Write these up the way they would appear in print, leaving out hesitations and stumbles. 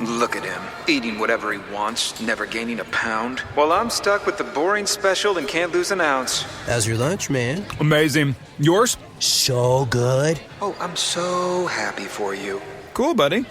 Look at him, eating whatever he wants, never gaining a pound, while I'm stuck with the boring special and can't lose an ounce. How's your lunch, man? Amazing. Yours? So good. Oh, I'm so happy for you. Cool, buddy.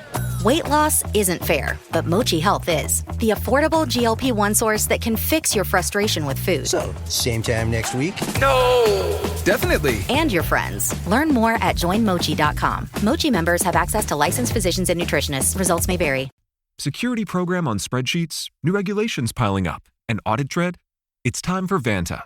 Weight loss isn't fair, but Mochi Health is. The affordable GLP-1 source that can fix your frustration with food. So, same time next week? No! Definitely. And your friends. Learn more at joinmochi.com. Mochi members have access to licensed physicians and nutritionists. Results may vary. Security program on spreadsheets, new regulations piling up, and audit dread? It's time for Vanta.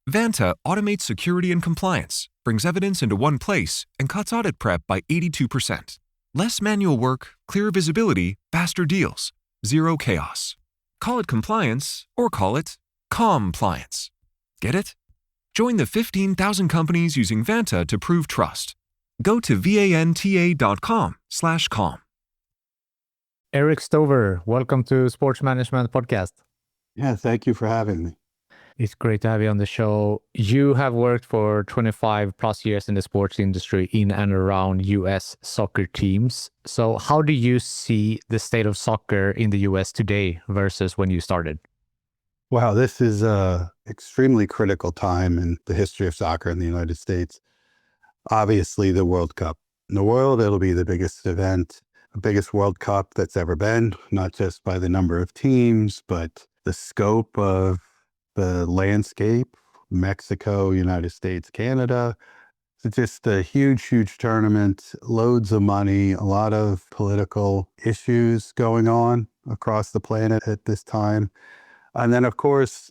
Vanta automates security and compliance, brings evidence into one place, and cuts audit prep by 82%. Less manual work, clearer visibility, faster deals, zero chaos. Call it compliance or call it compliance. Get it? Join the 15,000 companies using Vanta to prove trust. Go to vanta.com/calm. Erik Stover, welcome to Sports Management Podcast. Yeah, thank you for having me. It's great to have you on the show. You have worked for 25 plus years in the sports industry in and around US soccer teams. So how do you see the state of soccer in the US today versus when you started? Wow, this is an extremely critical time in the history of soccer in the United States. Obviously, the World Cup. In the world, it'll be the biggest event, the biggest World Cup that's ever been, not just by the number of teams, but the scope of the landscape, Mexico, United States, Canada. It's just a huge, huge tournament, loads of money, a lot of political issues going on across the planet at this time. And then, of course,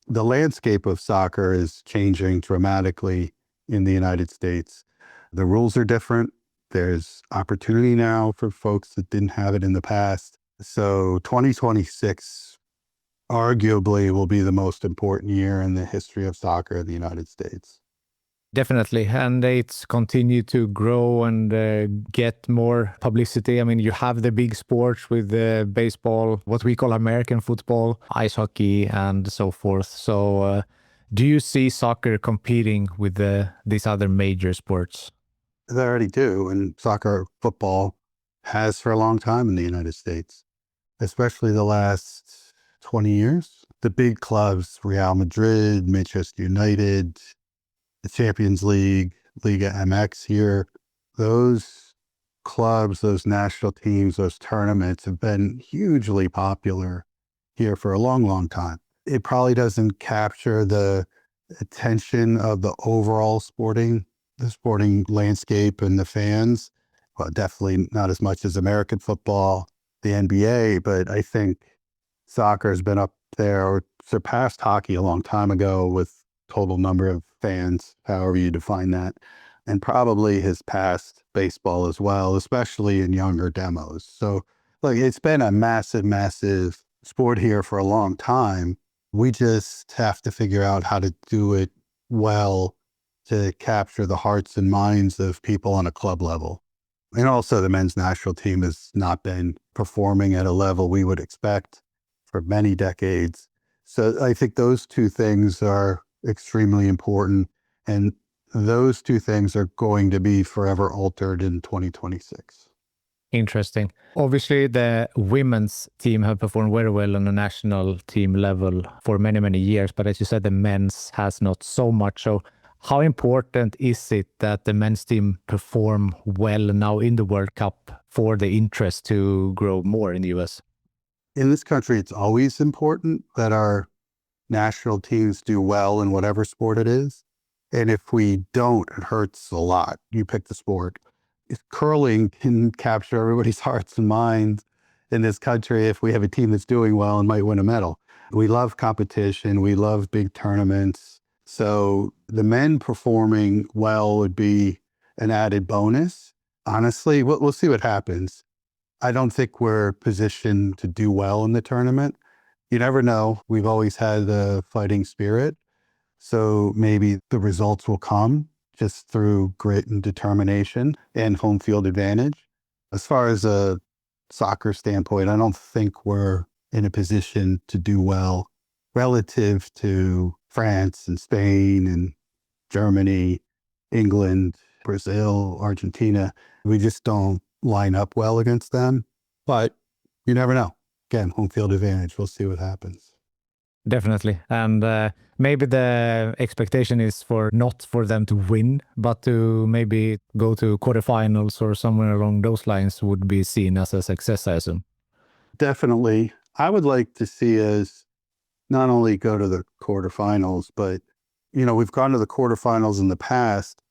the landscape of soccer is changing dramatically in the United States. The rules are different. There's opportunity now for folks that didn't have it in the past. So 2026 arguably will be the most important year in the history of soccer in the United States. Definitely. And it's continued to grow and get more publicity. I mean, you have the big sports with baseball, what we call American football, ice hockey, and so forth. So do you see soccer competing with these other major sports? They already do. And soccer, football has for a long time in the United States, especially the last 20 years. The big clubs, Real Madrid, Manchester United, the Champions League, Liga MX here, those clubs, those national teams, those tournaments have been hugely popular here for a long, long time. It probably doesn't capture the attention of the overall sporting landscape and the fans. Well, definitely not as much as American football, the NBA, but I think soccer has been up there or surpassed hockey a long time ago with total number of fans, however you define that, and probably has passed baseball as well, especially in younger demos. So look, it's been a massive, massive sport here for a long time. We just have to figure out how to do it well to capture the hearts and minds of people on a club level. And also the men's national team has not been performing at a level we would expect for many decades. So I think those two things are extremely important. And those two things are going to be forever altered in 2026. Interesting. Obviously, the women's team have performed very well on a national team level for many, many years. But as you said, the men's has not so much. So how important is it that the men's team perform well now in the World Cup for the interest to grow more in the US? In this country, it's always important that our national teams do well in whatever sport it is. And if we don't, it hurts a lot. You pick the sport. If curling can capture everybody's hearts and minds in this country if we have a team that's doing well and might win a medal. We love competition. We love big tournaments. So the men performing well would be an added bonus. Honestly, we'll see what happens. I don't think we're positioned to do well in the tournament. You never know. We've always had the fighting spirit. So maybe the results will come just through grit and determination and home field advantage. As far as a soccer standpoint, I don't think we're in a position to do well relative to France and Spain and Germany, England, Brazil, Argentina. We just don't line up well against them. But you never know. Again, home field advantage. We'll see what happens. Definitely. And maybe the expectation is not for them to win, but to maybe go to quarterfinals or somewhere along those lines would be seen as a success, I assume. Definitely. I would like to see us not only go to the quarterfinals, but, we've gone to the quarterfinals in the past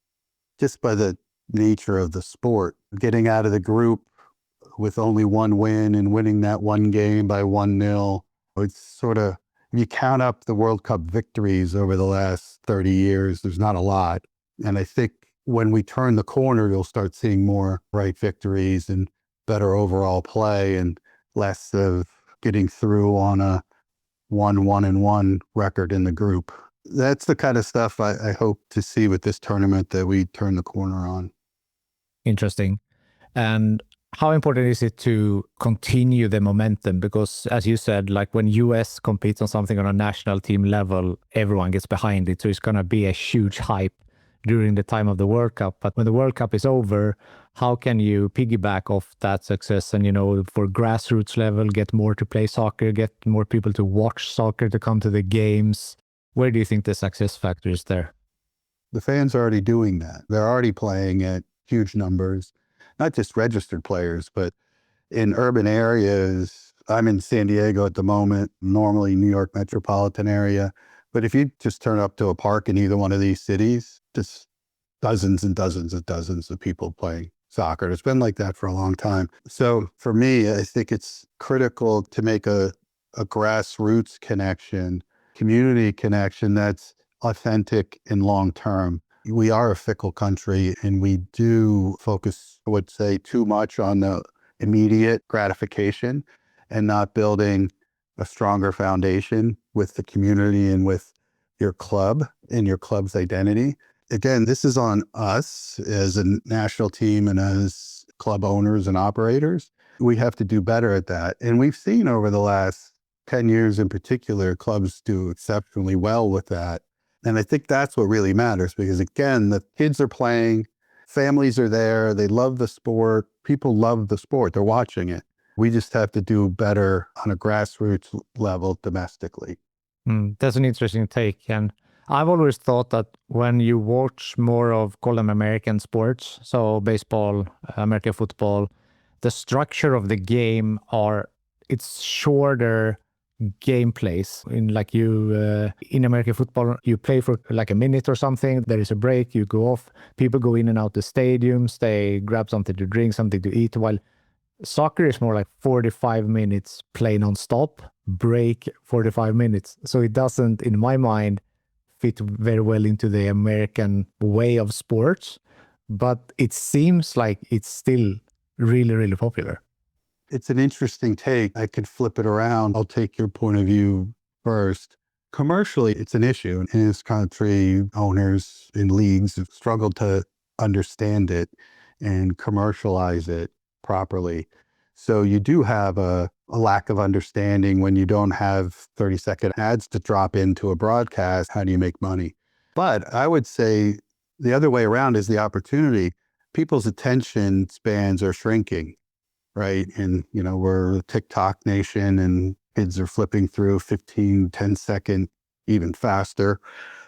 just by the nature of the sport. Getting out of the group with only one win and winning that one game by 1-0. It's sort of, if you count up the World Cup victories over the last 30 years, there's not a lot. And I think when we turn the corner, you'll start seeing more bright victories and better overall play and less of getting through on a 1-1-1 record in the group. That's the kind of stuff I hope to see with this tournament, that we turn the corner on. Interesting. And how important is it to continue the momentum? Because as you said, like when US competes on something on a national team level, everyone gets behind it. So it's going to be a huge hype during the time of the World Cup. But when the World Cup is over, how can you piggyback off that success and, for grassroots level, get more to play soccer, get more people to watch soccer, to come to the games? Where do you think the success factor is there? The fans are already doing that. They're already playing at huge numbers, not just registered players, but in urban areas. I'm in San Diego at the moment, normally New York metropolitan area. But if you just turn up to a park in either one of these cities, just dozens and dozens and dozens of people playing soccer. It's been like that for a long time. So for me, I think it's critical to make a grassroots connection, community connection that's authentic and long-term. We are a fickle country, and we do focus, I would say, too much on the immediate gratification and not building a stronger foundation with the community and with your club and your club's identity. Again, this is on us as a national team and as club owners and operators. We have to do better at that. And we've seen over the last 10 years in particular, clubs do exceptionally well with that. And I think that's what really matters, because again, the kids are playing, families are there, they love the sport, people love the sport, they're watching it. We just have to do better on a grassroots level domestically. That's an interesting take. And I've always thought that when you watch more of, call them American sports, so baseball, American football, the structure of the game it's shorter gameplays. In American football, you play for like a minute or something, there is a break, you go off, people go in and out the stadiums, they grab something to drink, something to eat, while soccer is more like 45 minutes play non-stop, break 45 minutes. So it doesn't, in my mind, fit very well into the American way of sports, but it seems like it's still really, really popular. It's an interesting take. I could flip it around. I'll take your point of view first. Commercially, it's an issue. In this country, owners in leagues have struggled to understand it and commercialize it properly. So you do have a lack of understanding when you don't have 30-second ads to drop into a broadcast. How do you make money? But I would say the other way around is the opportunity. People's attention spans are shrinking, right? And, we're a TikTok nation, and kids are flipping through 15, 10-second, even faster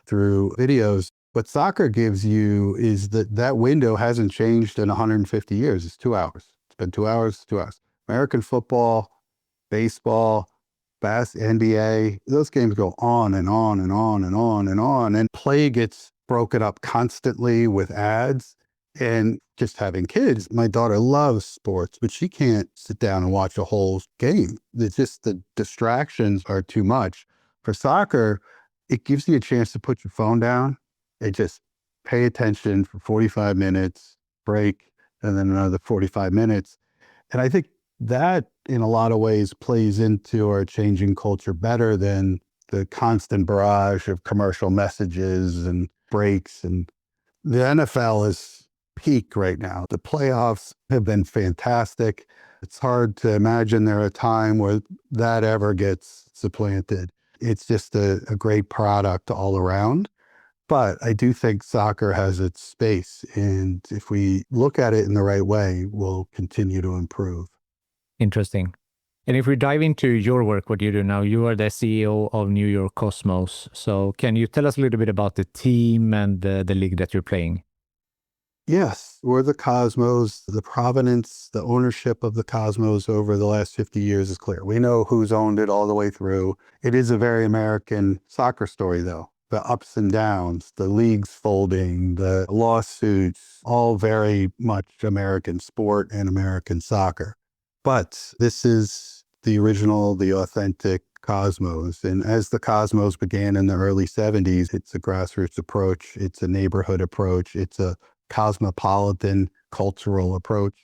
through videos. What soccer gives you is that window hasn't changed in 150 years. It's 2 hours. It's been 2 hours, 2 hours. American football, baseball, NBA, those games go on and on and on and on and on. And play gets broken up constantly with ads. And just having kids, my daughter loves sports, but she can't sit down and watch a whole game. It's just the distractions are too much. For soccer, it gives you a chance to put your phone down and just pay attention for 45 minutes, break, and then another 45 minutes. And I think that, in a lot of ways, plays into our changing culture better than the constant barrage of commercial messages and breaks. And the NFL is peak right now. The playoffs have been fantastic. It's hard to imagine there a time where that ever gets supplanted. It's just a great product all around. But I do think soccer has its space. And if we look at it in the right way, we'll continue to improve. Interesting. And if we dive into your work, what you do now, you are the CEO of New York Cosmos. So can you tell us a little bit about the team and the league that you're playing? Yes, we're the Cosmos. The provenance, the ownership of the Cosmos over the last 50 years is clear. We know who's owned it all the way through. It is a very American soccer story, though. The ups and downs, the leagues folding, the lawsuits, all very much American sport and American soccer. But this is the original, the authentic Cosmos. And as the Cosmos began in the early 70s, it's a grassroots approach. It's a neighborhood approach. It's a cosmopolitan cultural approach.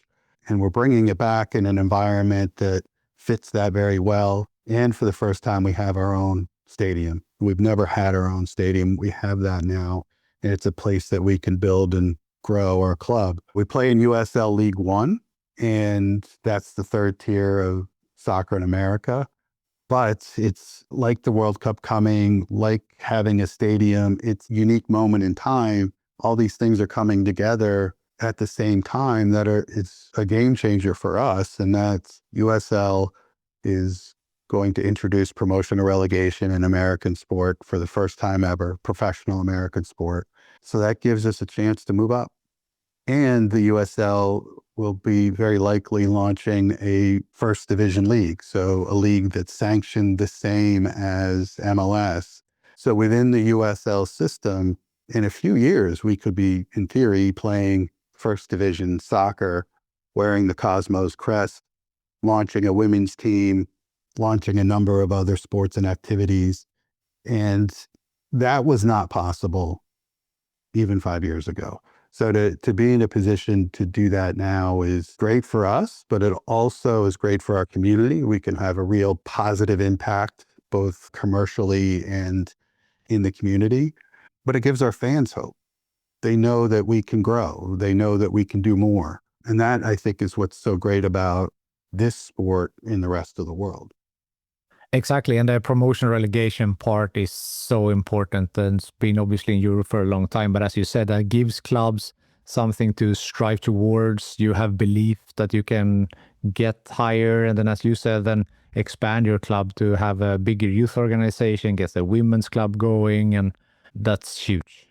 And we're bringing it back in an environment that fits that very well. And for the first time, we have our own stadium. We've never had our own stadium. We have that now. And it's a place that we can build and grow our club. We play in USL League One, and that's the third tier of soccer in America. But it's like the World Cup coming, like having a stadium. It's a unique moment in time. All these things are coming together at the same time it's a game changer for us. And that's USL is going to introduce promotion or relegation in American sport for the first time ever, professional American sport. So that gives us a chance to move up. And the USL will be very likely launching a first division league. So a league that's sanctioned the same as MLS. So within the USL system, in a few years, we could be, in theory, playing first division soccer, wearing the Cosmos crest, launching a women's team, launching a number of other sports and activities. And that was not possible even 5 years ago. So to be in a position to do that now is great for us, but it also is great for our community. We can have a real positive impact, both commercially and in the community. But it gives our fans hope. They know that we can grow. They know that we can do more. And that, I think, is what's so great about this sport in the rest of the world. Exactly. And the promotion relegation part is so important. And it's been obviously in Europe for a long time. But as you said, that gives clubs something to strive towards. You have belief that you can get higher. And then, as you said, then expand your club to have a bigger youth organization, get the women's club going. And that's huge.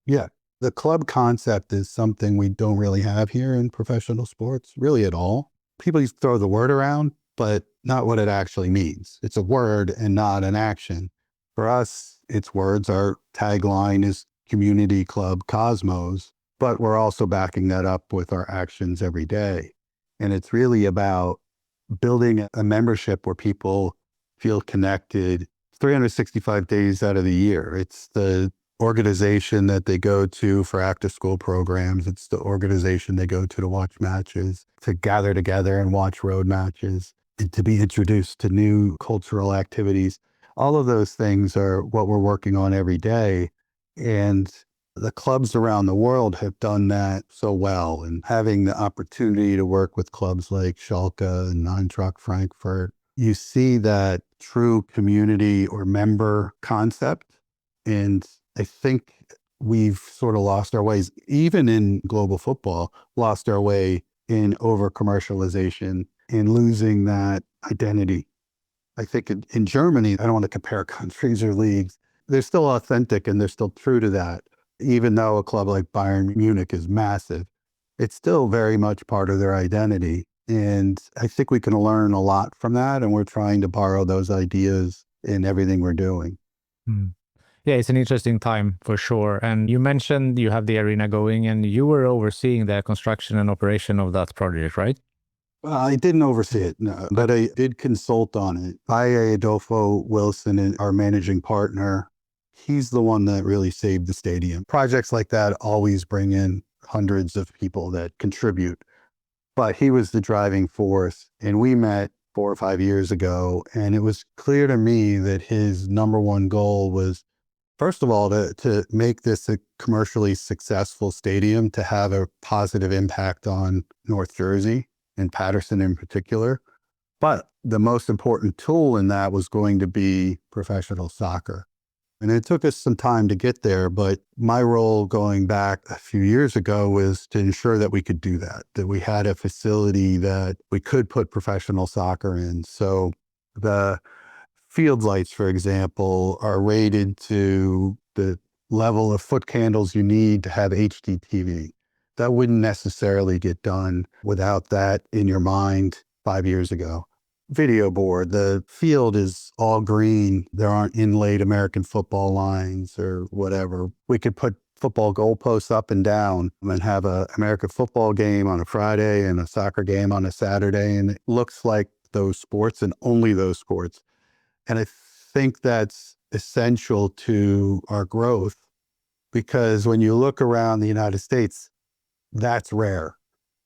Yeah. The club concept is something we don't really have here in professional sports, really at all. People used to throw the word around, but not what it actually means. It's a word and not an action. For us, it's words. Our tagline is Community Club Cosmos, but we're also backing that up with our actions every day. And it's really about building a membership where people feel connected 365 days out of the year. It's the organization that they go to for after school programs. It's the organization they go to watch matches, to gather together and watch road matches, and to be introduced to new cultural activities. All of those things are what we're working on every day. And the clubs around the world have done that so well. And having the opportunity to work with clubs like Schalke and Eintracht Frankfurt, you see that true community or member concept. And I think we've sort of lost our ways, even in global football, lost our way in over-commercialization and losing that identity. I think in Germany, I don't want to compare countries or leagues, they're still authentic and they're still true to that. Even though a club like Bayern Munich is massive, it's still very much part of their identity. And I think we can learn a lot from that. And we're trying to borrow those ideas in everything we're doing. Yeah, it's an interesting time for sure. And you mentioned you have the arena going and you were overseeing the construction and operation of that project, right? I didn't oversee it, no, but I did consult on it. Adolfo Wilson, our managing partner, he's the one that really saved the stadium. Projects like that always bring in hundreds of people that contribute, but he was the driving force. And we met 4 or 5 years ago, and it was clear to me that his number one goal was, first of all, to make this a commercially successful stadium, to have a positive impact on North Jersey and Patterson in particular. But the most important tool in that was going to be professional soccer. And it took us some time to get there, but my role going back a few years ago was to ensure that we could do that we had a facility that we could put professional soccer in. So the field lights, for example, are rated to the level of foot candles you need to have HD TV. That wouldn't necessarily get done without that in your mind 5 years ago. Video board, the field is all green. There aren't inlaid American football lines or whatever. We could put football goalposts up and down and have an American football game on a Friday and a soccer game on a Saturday. And it looks like those sports and only those sports. And I think that's essential to our growth because when you look around the United States, that's rare.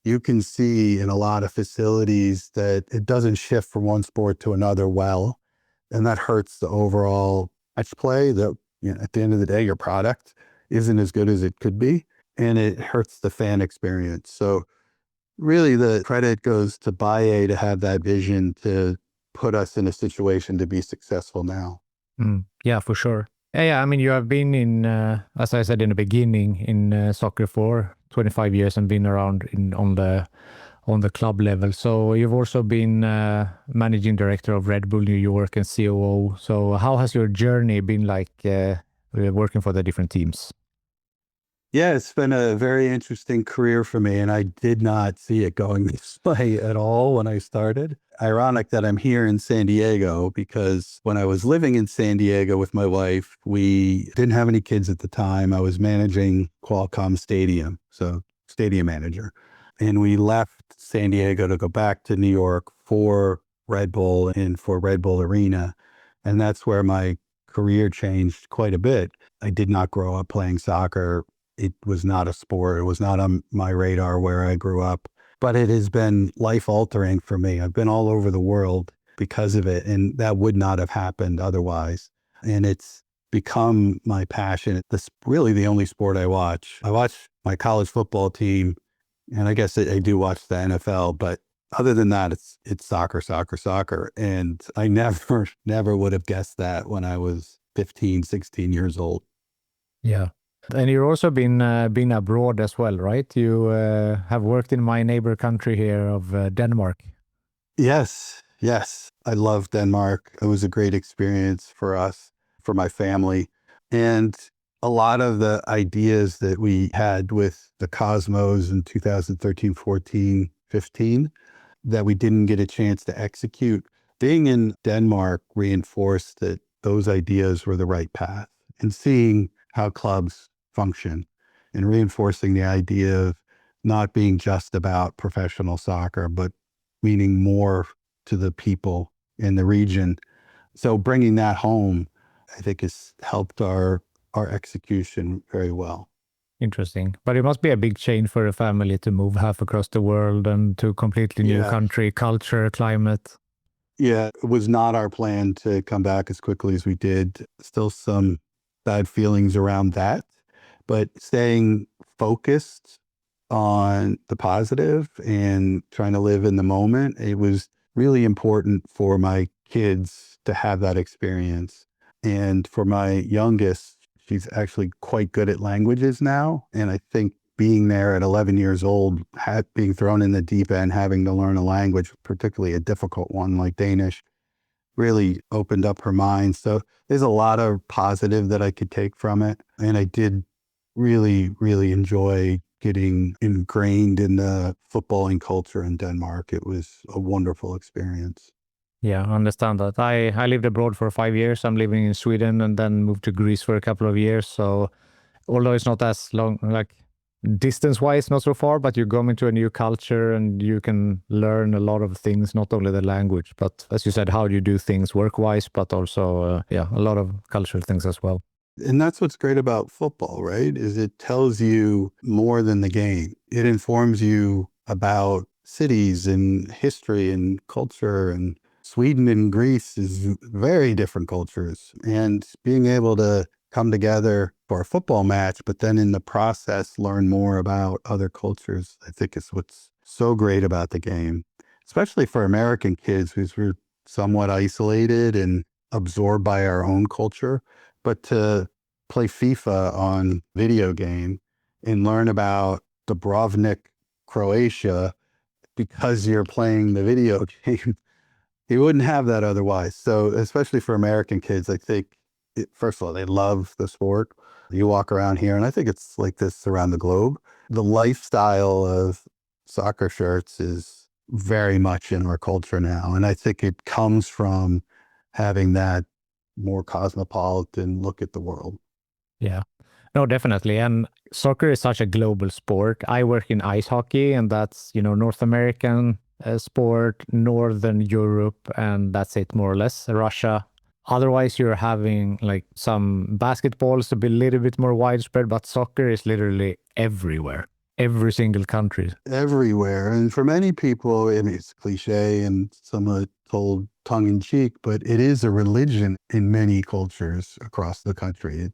You can see in a lot of facilities that it doesn't shift from one sport to another well, and that hurts the overall match play. That, you know, at the end of the day, your product isn't as good as it could be, and it hurts the fan experience. So really the credit goes to Baye to have that vision to put us in a situation to be successful now. Yeah, for sure. Yeah, I mean, you have been in, as I said in the beginning, in soccer for 25 years and been around on the club level. So you've also been managing director of Red Bull New York and COO. So how has your journey been like working for the different teams? Yeah, it's been a very interesting career for me, and I did not see it going this way at all when I started. Ironic that I'm here in San Diego because when I was living in San Diego with my wife, we didn't have any kids at the time. I was managing Qualcomm Stadium, so stadium manager. And we left San Diego to go back to New York for Red Bull and for Red Bull Arena. And that's where my career changed quite a bit. I did not grow up playing soccer. It was not a sport. It was not on my radar where I grew up, but it has been life altering for me. I've been all over the world because of it, and that would not have happened otherwise. And it's become my passion. It's really the only sport I watch. I watch my college football team, and I guess I do watch the NFL, but other than that, it's soccer, soccer, soccer. And I never would have guessed that when I was 15, 16 years old. Yeah. And you've also been abroad as well, right? You have worked in my neighbor country here of Denmark. Yes. I love Denmark. It was a great experience for us, for my family. And a lot of the ideas that we had with the Cosmos in 2013, 14, 15, that we didn't get a chance to execute, being in Denmark reinforced that those ideas were the right path. And seeing how clubs function and reinforcing the idea of not being just about professional soccer, but meaning more to the people in the region. So bringing that home, I think, has helped our execution very well. Interesting. But it must be a big change for a family to move half across the world and to a completely new country, culture, climate. Yeah, it was not our plan to come back as quickly as we did. Still some bad feelings around that. But staying focused on the positive and trying to live in the moment, it was really important for my kids to have that experience. And for my youngest, she's actually quite good at languages now. And I think being there at 11 years old, being thrown in the deep end, having to learn a language, particularly a difficult one like Danish, really opened up her mind. So there's a lot of positive that I could take from it. And I did really, really enjoy getting ingrained in the footballing culture in Denmark. It was a wonderful experience. Yeah, I understand that. I lived abroad for 5 years. I'm living in Sweden and then moved to Greece for a couple of years. So although it's not as long, like distance-wise, not so far, but you go into a new culture and you can learn a lot of things, not only the language, but as you said, how you do things work-wise, but also, a lot of cultural things as well. And that's what's great about football, right? Is it tells you more than the game. It informs you about cities and history and culture. And Sweden and Greece is very different cultures. And being able to come together for a football match, but then in the process, learn more about other cultures, I think is what's so great about the game, especially for American kids, because we're somewhat isolated and absorbed by our own culture. But to play FIFA on video game and learn about Dubrovnik, Croatia, because you're playing the video game, you wouldn't have that otherwise. So especially for American kids, I think, first of all, they love the sport. You walk around here, and I think it's like this around the globe. The lifestyle of soccer shirts is very much in our culture now. And I think it comes from having that more cosmopolitan look at the world. Yeah. No, definitely. And soccer is such a global sport. I work in ice hockey, and that's, North American sport, Northern Europe, and that's it more or less. Russia. Otherwise, you're having like some basketballs to be a little bit more widespread, but soccer is literally everywhere, every single country. Everywhere. And for many people, I mean, it's cliche and somewhat told tongue in cheek, but it is a religion in many cultures across the country.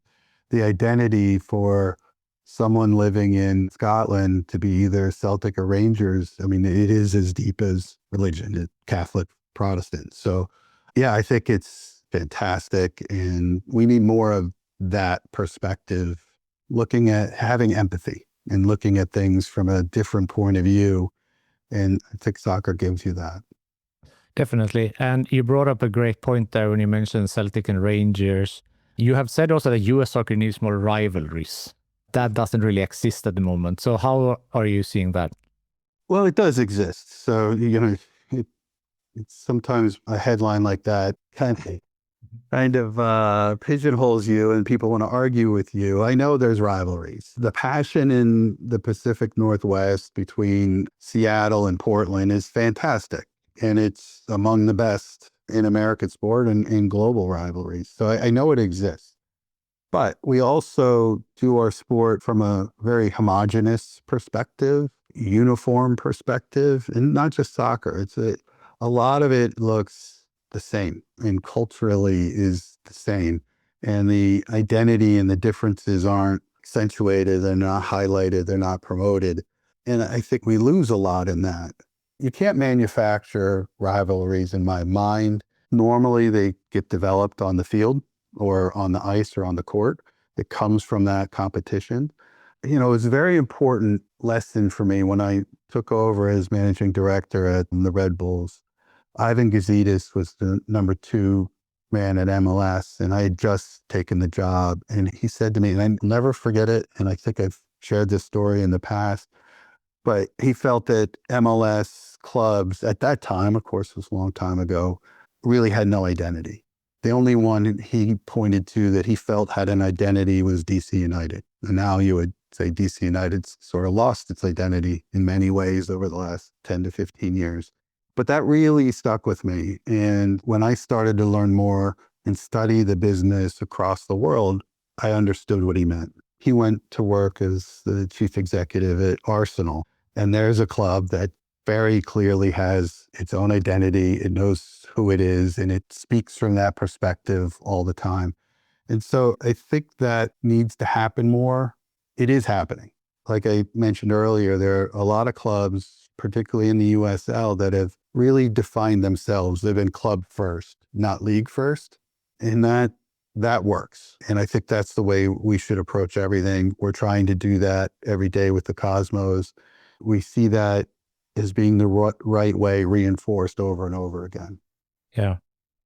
The identity for someone living in Scotland to be either Celtic or Rangers, I mean, it is as deep as religion, it's Catholic, Protestant. So yeah, I think it's fantastic. And we need more of that perspective, looking at having empathy and looking at things from a different point of view. And I think soccer gives you that. Definitely. And you brought up a great point there when you mentioned Celtic and Rangers. You have said also that US soccer needs more rivalries. That doesn't really exist at the moment. So how are you seeing that? Well, it does exist. So, it's sometimes a headline like that kind of pigeonholes you and people want to argue with you. I know there's rivalries. The passion in the Pacific Northwest between Seattle and Portland is fantastic. And it's among the best in American sport and in global rivalries. So I know it exists. But we also do our sport from a very homogenous perspective, uniform perspective, and not just soccer. A lot of it looks the same and culturally is the same. And the identity and the differences aren't accentuated, they're not highlighted, they're not promoted. And I think we lose a lot in that. You can't manufacture rivalries in my mind. Normally they get developed on the field or on the ice or on the court. It comes from that competition. It was a very important lesson for me when I took over as managing director at the Red Bulls. Ivan Gazidis was the number 2 man at MLS, and I had just taken the job. And he said to me, and I'll never forget it, and I think I've shared this story in the past, but he felt that MLS clubs at that time, of course, it was a long time ago, really had no identity. The only one he pointed to that he felt had an identity was DC United. And now you would say DC United's sort of lost its identity in many ways over the last 10 to 15 years. But that really stuck with me. And when I started to learn more and study the business across the world, I understood what he meant. He went to work as the chief executive at Arsenal. And there's a club that very clearly has its own identity. It knows who it is, and it speaks from that perspective all the time. And so I think that needs to happen more. It is happening. Like I mentioned earlier, there are a lot of clubs, particularly in the USL, that have really defined themselves. They've been club first, not league first. And that works. And I think that's the way we should approach everything. We're trying to do that every day with the Cosmos. We see that as being the right way reinforced over and over again. Yeah.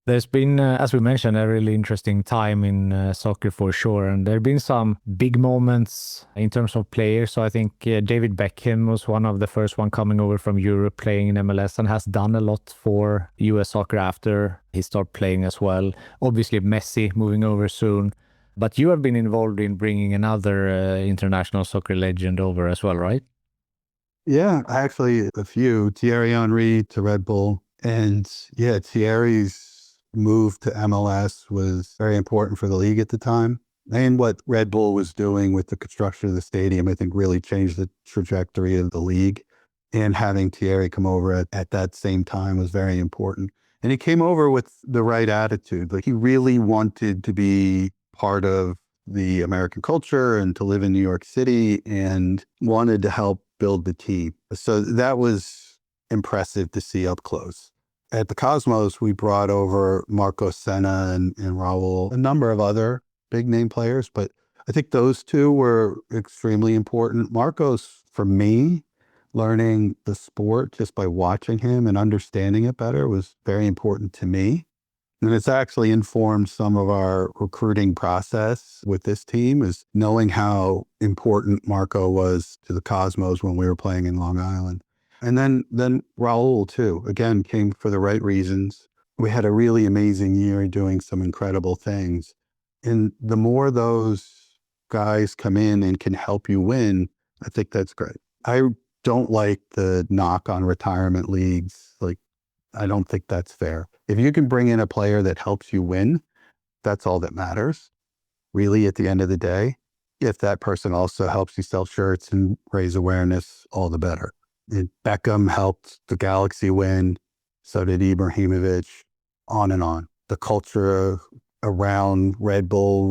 There's been, as we mentioned, a really interesting time in soccer for sure. And there have been some big moments in terms of players. So I think David Beckham was one of the first one coming over from Europe playing in MLS and has done a lot for US soccer after he started playing as well. Obviously, Messi moving over soon. But you have been involved in bringing another international soccer legend over as well, right? Yeah, actually a few. Thierry Henry to Red Bull. And yeah, Thierry's move to MLS was very important for the league at the time. And what Red Bull was doing with the construction of the stadium, I think really changed the trajectory of the league. And having Thierry come over at that same time was very important. And he came over with the right attitude. Like, he really wanted to be part of the American culture and to live in New York City and wanted to help build the team. So that was impressive to see up close. At the Cosmos, we brought over Marco Senna and Raul, a number of other big name players, but I think those two were extremely important. Marcos, for me, learning the sport just by watching him and understanding it better was very important to me. And it's actually informed some of our recruiting process with this team, is knowing how important Marco was to the Cosmos when we were playing in Long Island. And then Raul, too, again, came for the right reasons. We had a really amazing year doing some incredible things. And the more those guys come in and can help you win, I think that's great. I don't like the knock on retirement leagues. Like, I don't think that's fair. If you can bring in a player that helps you win, that's all that matters, really, at the end of the day. If that person also helps you sell shirts and raise awareness, all the better. And Beckham helped the Galaxy win. So did Ibrahimovic, on and on. The culture around Red Bull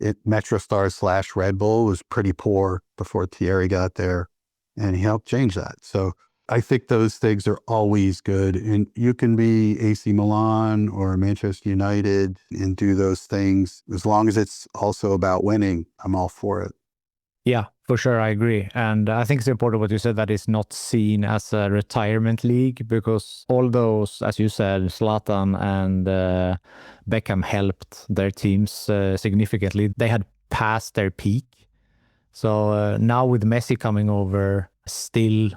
MetroStars / Red Bull was pretty poor before Thierry got there, and he helped change that. So I think those things are always good. And you can be AC Milan or Manchester United and do those things. As long as it's also about winning, I'm all for it. Yeah, for sure. I agree. And I think it's important what you said, that it's not seen as a retirement league, because all those, as you said, Zlatan and Beckham helped their teams significantly. They had passed their peak. So now with Messi coming over, still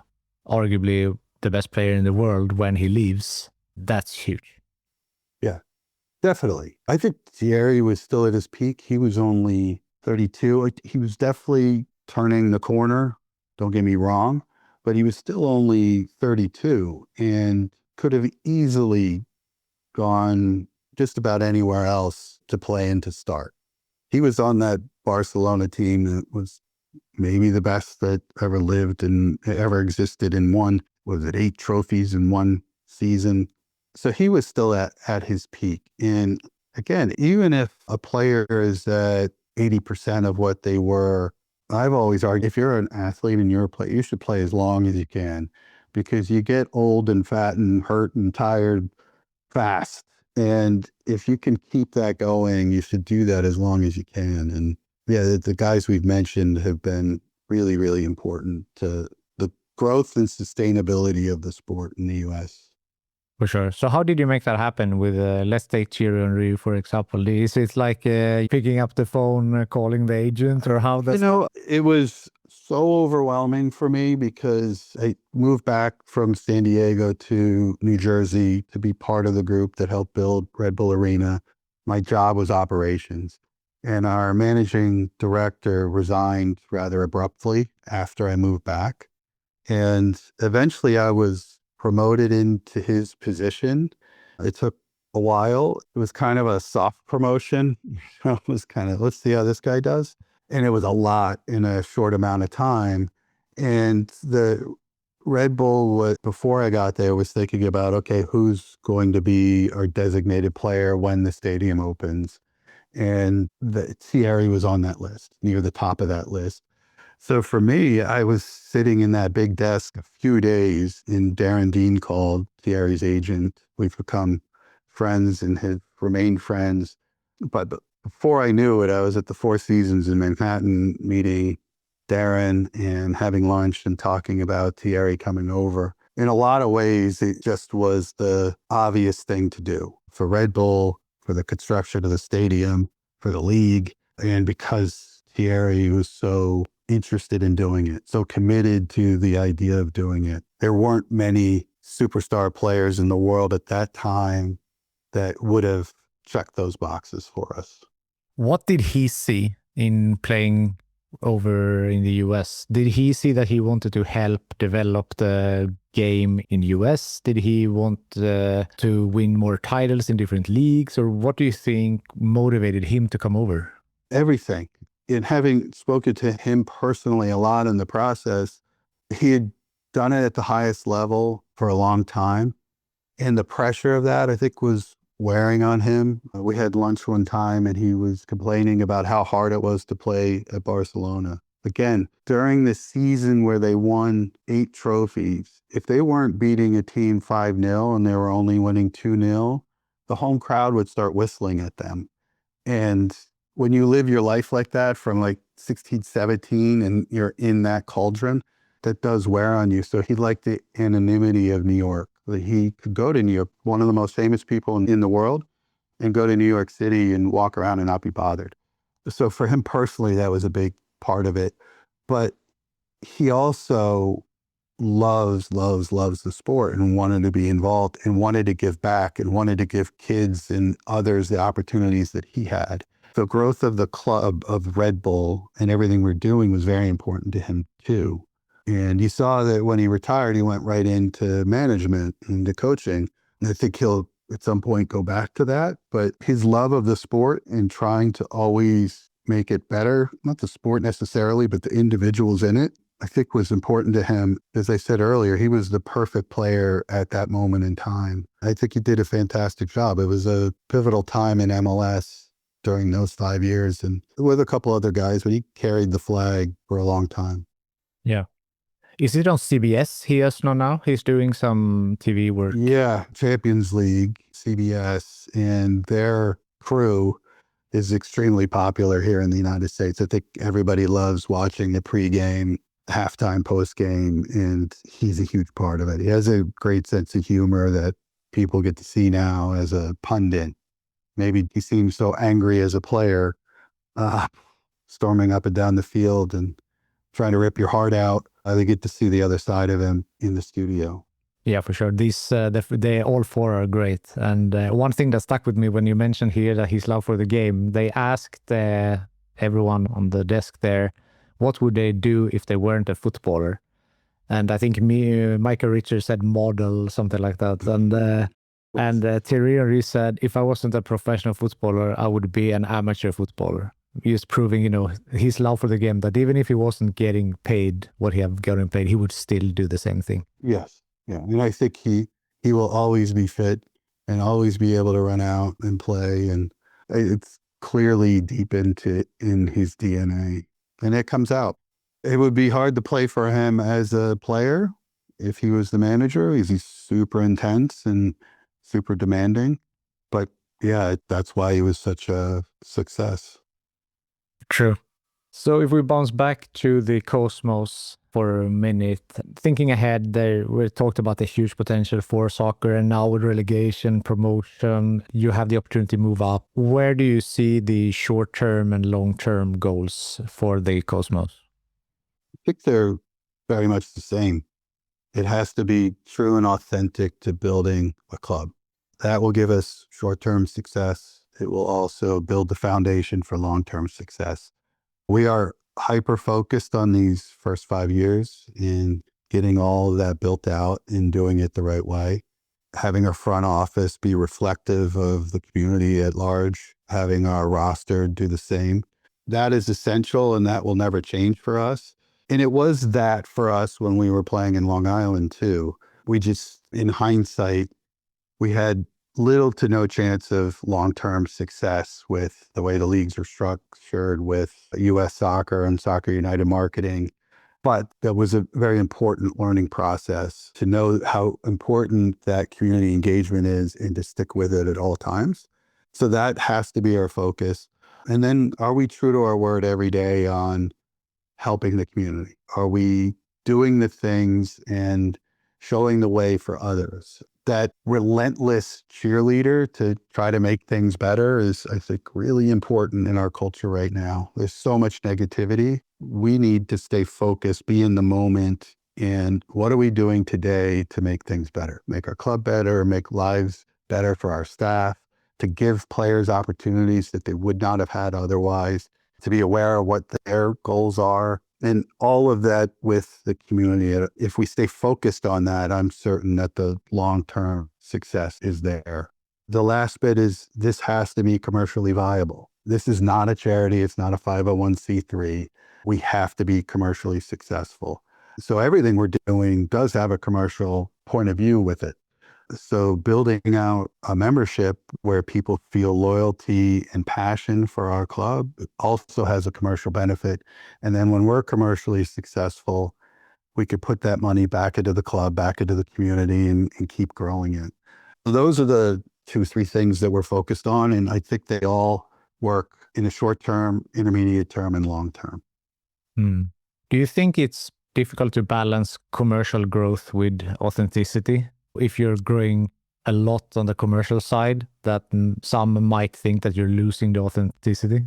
arguably the best player in the world when he leaves, that's huge. Yeah, definitely. I think Thierry was still at his peak. He was only 32. He was definitely turning the corner, don't get me wrong, but he was still only 32 and could have easily gone just about anywhere else to play and to start. He was on that Barcelona team that was maybe the best that ever lived and ever existed, and won, 8 trophies in one season. So he was still at his peak. And again, even if a player is at 80% of what they were, I've always argued, if you're an athlete and you're a player, you should play as long as you can, because you get old and fat and hurt and tired fast. And if you can keep that going, you should do that as long as you can. And yeah, the guys we've mentioned have been really, really important to the growth and sustainability of the sport in the U.S. For sure. So how did you make that happen with, let's take Thierry Henry, for example? Is it like picking up the phone, calling the agent, or how does It was so overwhelming for me because I moved back from San Diego to New Jersey to be part of the group that helped build Red Bull Arena. My job was operations, and our managing director resigned rather abruptly after I moved back. And eventually I was promoted into his position. It took a while. It was kind of a soft promotion. It was kind of, let's see how this guy does. And it was a lot in a short amount of time. And the Red Bull, before I got there, was thinking about, okay, who's going to be our designated player when the stadium opens? And Thierry was on that list, near the top of that list. So for me, I was sitting in that big desk a few days, and Darren Dean called, Thierry's agent. We've become friends and have remained friends. But before I knew it, I was at the Four Seasons in Manhattan meeting Darren and having lunch and talking about Thierry coming over. In a lot of ways, it just was the obvious thing to do for Red Bull, for the construction of the stadium, for the league. And because Thierry was so interested in doing it, so committed to the idea of doing it. There weren't many superstar players in the world at that time that would have checked those boxes for us. What did he see in playing over in the US? Did he see that he wanted to help develop the game in US? Did he want to win more titles in different leagues? Or what do you think motivated him to come over? Everything. And having spoken to him personally a lot in the process, he had done it at the highest level for a long time. And the pressure of that, I think, was wearing on him. We had lunch one time and he was complaining about how hard it was to play at Barcelona. Again, during the season where they won 8 trophies, if they weren't beating a team 5-0 and they were only winning 2-0, the home crowd would start whistling at them. And when you live your life like that from like 16, 17, and you're in that cauldron, that does wear on you. So he liked the anonymity of New York. That he could go to New York, one of the most famous people in the world, and go to New York City and walk around and not be bothered. So for him personally, that was a big part of it. But he also loves the sport and wanted to be involved and wanted to give back and wanted to give kids and others the opportunities that he had. The growth of the club of Red Bull and everything we're doing was very important to him too. And you saw that when he retired, he went right into management and to coaching. And I think he'll at some point go back to that. But his love of the sport and trying to always make it better, not the sport necessarily, but the individuals in it, I think was important to him. As I said earlier, he was the perfect player at that moment in time. I think he did a fantastic job. It was a pivotal time in MLS during those 5 years, and with a couple other guys, but he carried the flag for a long time. Yeah. Is it on CBS he is now? He's doing some TV work. Yeah, Champions League, CBS, and their crew is extremely popular here in the United States. I think everybody loves watching the pregame, halftime, postgame, and he's a huge part of it. He has a great sense of humor that people get to see now as a pundit. Maybe he seems so angry as a player, storming up and down the field and trying to rip your heart out. They get to see the other side of him in the studio. Yeah, for sure. These, they all four are great. And one thing that stuck with me when you mentioned here that his love for the game, they asked everyone on the desk there, what would they do if they weren't a footballer? And I think Michael Richards said model, something like that. And Thierry said, if I wasn't a professional footballer, I would be an amateur footballer. Just proving, his love for the game, that even if he wasn't getting paid what he had gotten paid, he would still do the same thing. Yes. Yeah. And I think he will always be fit and always be able to run out and play. And it's clearly deep in his DNA. And it comes out. It would be hard to play for him as a player if he was the manager. He's super intense and super demanding. But yeah, that's why he was such a success. True. So if we bounce back to the Cosmos for a minute, thinking ahead there, we talked about the huge potential for soccer, and now with relegation, promotion, you have the opportunity to move up. Where do you see the short-term and long-term goals for the Cosmos? I think they're very much the same. It has to be true and authentic to building a club. That will give us short-term success. It will also build the foundation for long-term success. We are hyper-focused on these first 5 years in getting all of that built out and doing it the right way. Having our front office be reflective of the community at large, having our roster do the same. That is essential, and that will never change for us. And it was that for us when we were playing in Long Island too. We just, in hindsight, we had little to no chance of long-term success with the way the leagues are structured with U.S. Soccer and Soccer United marketing. But that was a very important learning process to know how important that community engagement is and to stick with it at all times. So that has to be our focus. And then are we true to our word every day on helping the community? Are we doing the things and showing the way for others? That relentless cheerleader to try to make things better is, I think, really important in our culture right now. There's so much negativity. We need to stay focused, be in the moment, and what are we doing today to make things better, make our club better, make lives better for our staff, to give players opportunities that they would not have had otherwise, to be aware of what their goals are, and all of that with the community. If we stay focused on that, I'm certain that the long-term success is there. The last bit is this has to be commercially viable. This is not a charity. It's not a 501c3. We have to be commercially successful. So everything we're doing does have a commercial point of view with it. So building out a membership where people feel loyalty and passion for our club also has a commercial benefit. And then when we're commercially successful, we could put that money back into the club, back into the community, and keep growing it. Those are the 2-3 things that we're focused on. And I think they all work in the short term, intermediate term, and long term. Do you think it's difficult to balance commercial growth with authenticity? If you're growing a lot on the commercial side, that some might think that you're losing the authenticity?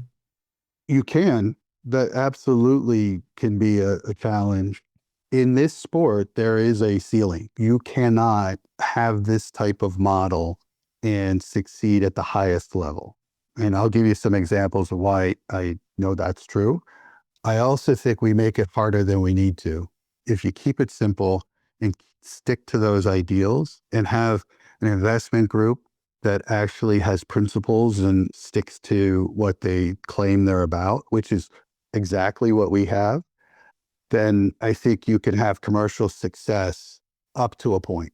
You can. That absolutely can be a challenge. In this sport, there is a ceiling. You cannot have this type of model and succeed at the highest level. And I'll give you some examples of why I know that's true. I also think we make it harder than we need to. If you keep it simple and stick to those ideals and have an investment group that actually has principles and sticks to what they claim they're about, which is exactly what we have, then I think you can have commercial success up to a point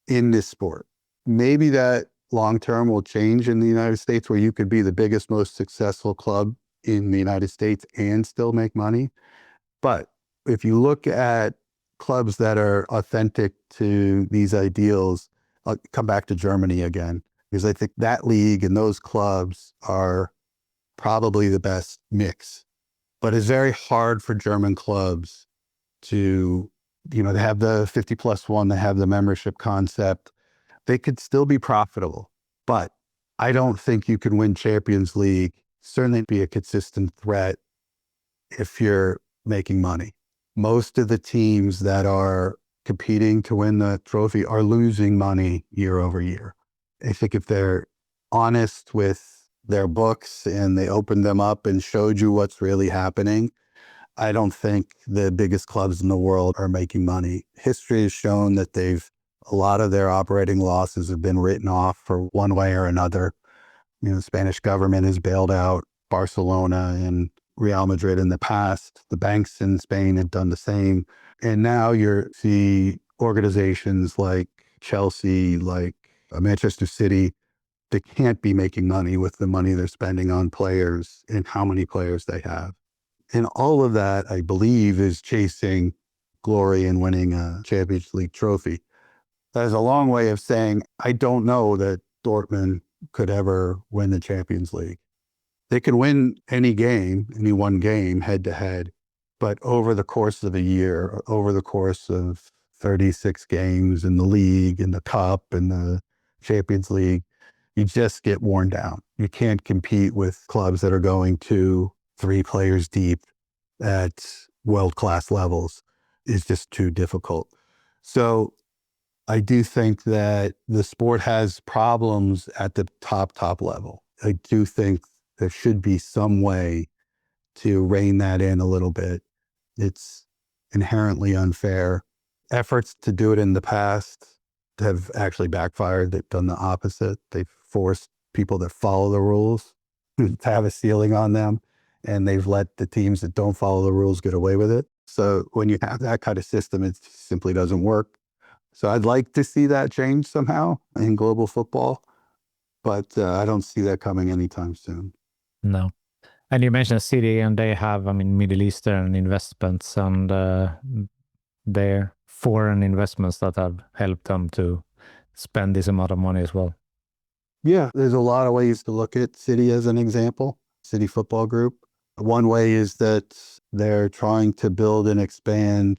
in this sport. Maybe that long term will change in the United States, where you could be the biggest, most successful club in the United States and still make money. But if you look at clubs that are authentic to these ideals, I'll come back to Germany again, because I think that league and those clubs are probably the best mix. But it's very hard for German clubs to, they have the 50+1, they have the membership concept. They could still be profitable, but I don't think you can win Champions League, certainly be a consistent threat if you're making money. Most of the teams that are competing to win the trophy are losing money year over year. I think if they're honest with their books and they opened them up and showed you what's really happening, I don't think the biggest clubs in the world are making money. History has shown that a lot of their operating losses have been written off for one way or another. The Spanish government has bailed out Barcelona and Real Madrid in the past. The banks in Spain have done the same. And now you see organizations like Chelsea, like Manchester City, they can't be making money with the money they're spending on players and how many players they have. And all of that, I believe, is chasing glory and winning a Champions League trophy. That is a long way of saying, I don't know that Dortmund could ever win the Champions League. They can win any one game head to head, but over the course of a year, over the course of 36 games in the league, in the cup, in the Champions League, you just get worn down. You can't compete with clubs that are going 2-3 players deep at world-class levels. It's just too difficult. So I do think that the sport has problems at the top level. I do think there should be some way to rein that in a little bit. It's inherently unfair. Efforts to do it in the past have actually backfired. They've done the opposite. They've forced people that follow the rules to have a ceiling on them, and they've let the teams that don't follow the rules get away with it. So when you have that kind of system, it simply doesn't work. So I'd like to see that change somehow in global football, but I don't see that coming anytime soon. No. And you mentioned City, and they have, Middle Eastern investments and their foreign investments that have helped them to spend this amount of money as well. Yeah, there's a lot of ways to look at City as an example, City Football Group. One way is that they're trying to build and expand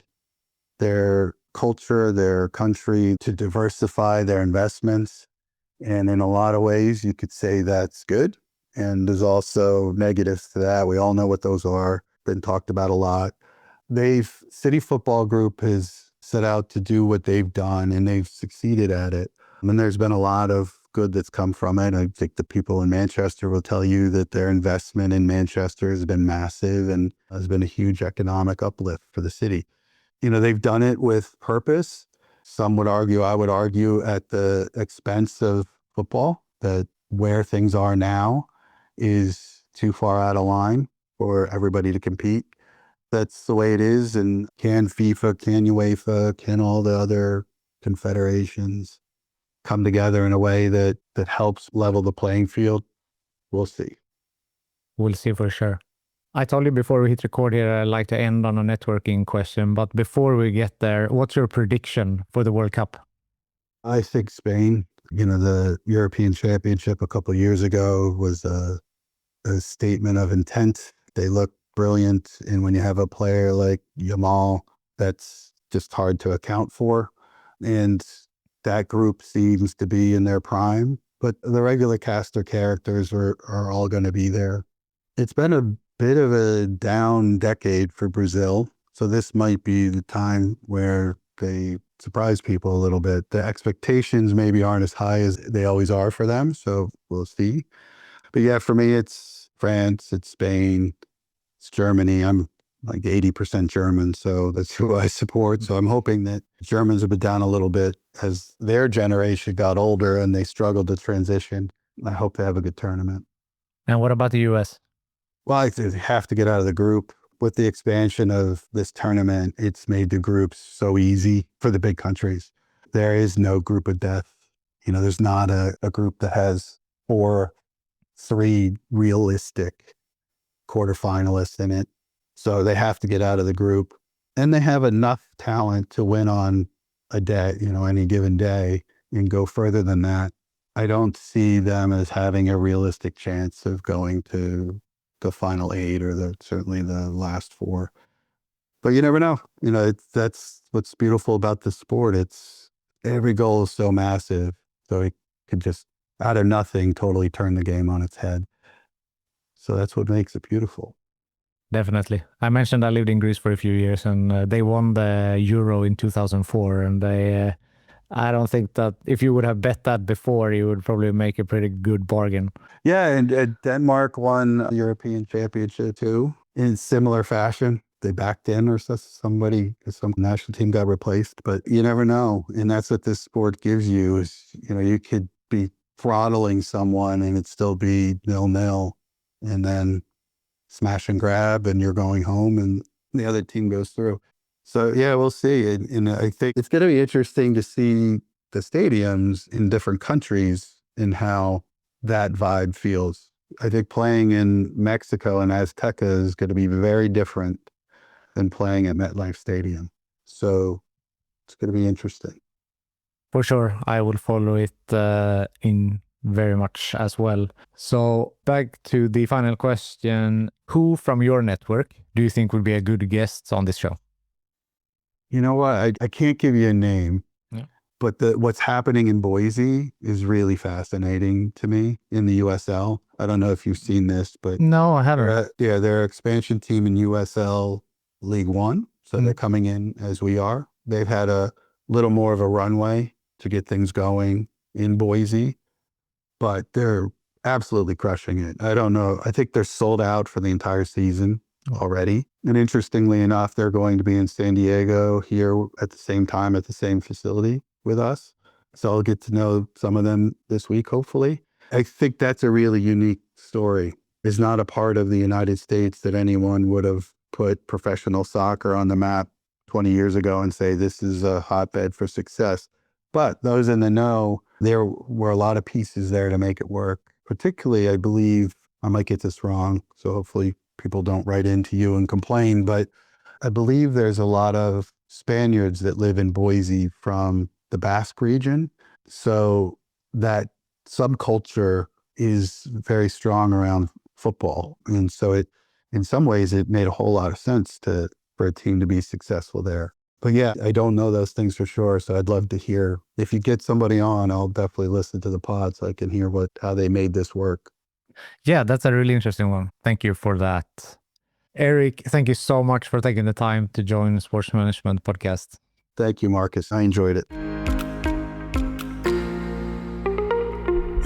their culture, their country, to diversify their investments. And in a lot of ways, you could say that's good. And there's also negatives to that. We all know what those are, been talked about a lot. City Football Group has set out to do what they've done, and they've succeeded at it. And there's been a lot of good that's come from it. I think the people in Manchester will tell you that their investment in Manchester has been massive and has been a huge economic uplift for the city. They've done it with purpose. Some would argue, I would argue, at the expense of football, that where things are now is too far out of line for everybody to compete. That's the way it is. And can FIFA, can UEFA, can all the other confederations come together in a way that helps level the playing field? We'll see. We'll see for sure. I told you before we hit record here, I like to end on a networking question. But before we get there, what's your prediction for the World Cup? I think Spain. The European Championship a couple of years ago was a a statement of intent. They look brilliant. And when you have a player like Yamal, that's just hard to account for. And that group seems to be in their prime. But the regular cast of characters are all going to be there. It's been a bit of a down decade for Brazil. So this might be the time where they surprise people a little bit. The expectations maybe aren't as high as they always are for them. So we'll see. But yeah, for me, it's France, it's Spain, it's Germany. I'm like 80% German, so that's who I support. So I'm hoping that Germans have been down a little bit as their generation got older and they struggled to transition. I hope they have a good tournament. And what about the US? Well, I think they have to get out of the group. With the expansion of this tournament, it's made the groups so easy for the big countries. There is no group of death. There's not a group that has 3 realistic quarterfinalists in it. So they have to get out of the group. And they have enough talent to win on a day, any given day, and go further than that. I don't see them as having a realistic chance of going to the final 8 or certainly the last 4. But you never know. That's what's beautiful about this sport. Every goal is so massive. So it could just, out of nothing, totally turn the game on its head. So that's what makes it beautiful. Definitely. I mentioned I lived in Greece for a few years, and they won the Euro in 2004. And I don't think that if you would have bet that before, you would probably make a pretty good bargain. Yeah, and Denmark won the European Championship too in similar fashion. They backed in or some national team got replaced, but you never know. And that's what this sport gives you is, you could be throttling someone and it'd still be 0-0 and then smash and grab and you're going home and the other team goes through. So yeah, we'll see. And I think it's going to be interesting to see the stadiums in different countries and how that vibe feels. I think playing in Mexico and Azteca is going to be very different than playing at MetLife Stadium. So it's going to be interesting. For sure, I will follow it in very much as well. So back to the final question. Who from your network do you think would be a good guest on this show? You know what? I can't give you a name, but what's happening in Boise is really fascinating to me in the USL. I don't know if you've seen this, but no, I haven't. They're expansion team in USL League One. So they're coming in as we are. They've had a little more of a runway to get things going in Boise, but they're absolutely crushing it. I don't know. I think they're sold out for the entire season already. And interestingly enough, they're going to be in San Diego here at the same time at the same facility with us. So I'll get to know some of them this week, hopefully. I think that's a really unique story. It's not a part of the United States that anyone would have put professional soccer on the map 20 years ago and say this is a hotbed for success. But those in the know, there were a lot of pieces there to make it work. Particularly, I believe, I might get this wrong, so hopefully people don't write into you and complain, but I believe there's a lot of Spaniards that live in Boise from the Basque region. So that subculture is very strong around football. And so in some ways, it made a whole lot of sense for a team to be successful there. But yeah, I don't know those things for sure. So I'd love to hear, if you get somebody on, I'll definitely listen to the pod so I can hear how they made this work. Yeah, that's a really interesting one. Thank you for that. Erik, thank you so much for taking the time to join Sports Management Podcast. Thank you, Marcus. I enjoyed it.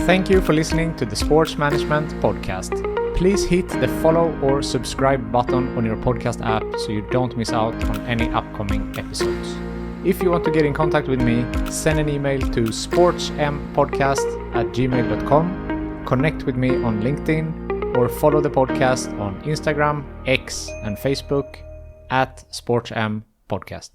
Thank you for listening to the Sports Management Podcast. Please hit the follow or subscribe button on your podcast app so you don't miss out on any upcoming episodes. If you want to get in contact with me, send an email to sportsmpodcast@gmail.com, connect with me on LinkedIn, or follow the podcast on Instagram, X, and Facebook @SportsM Podcast.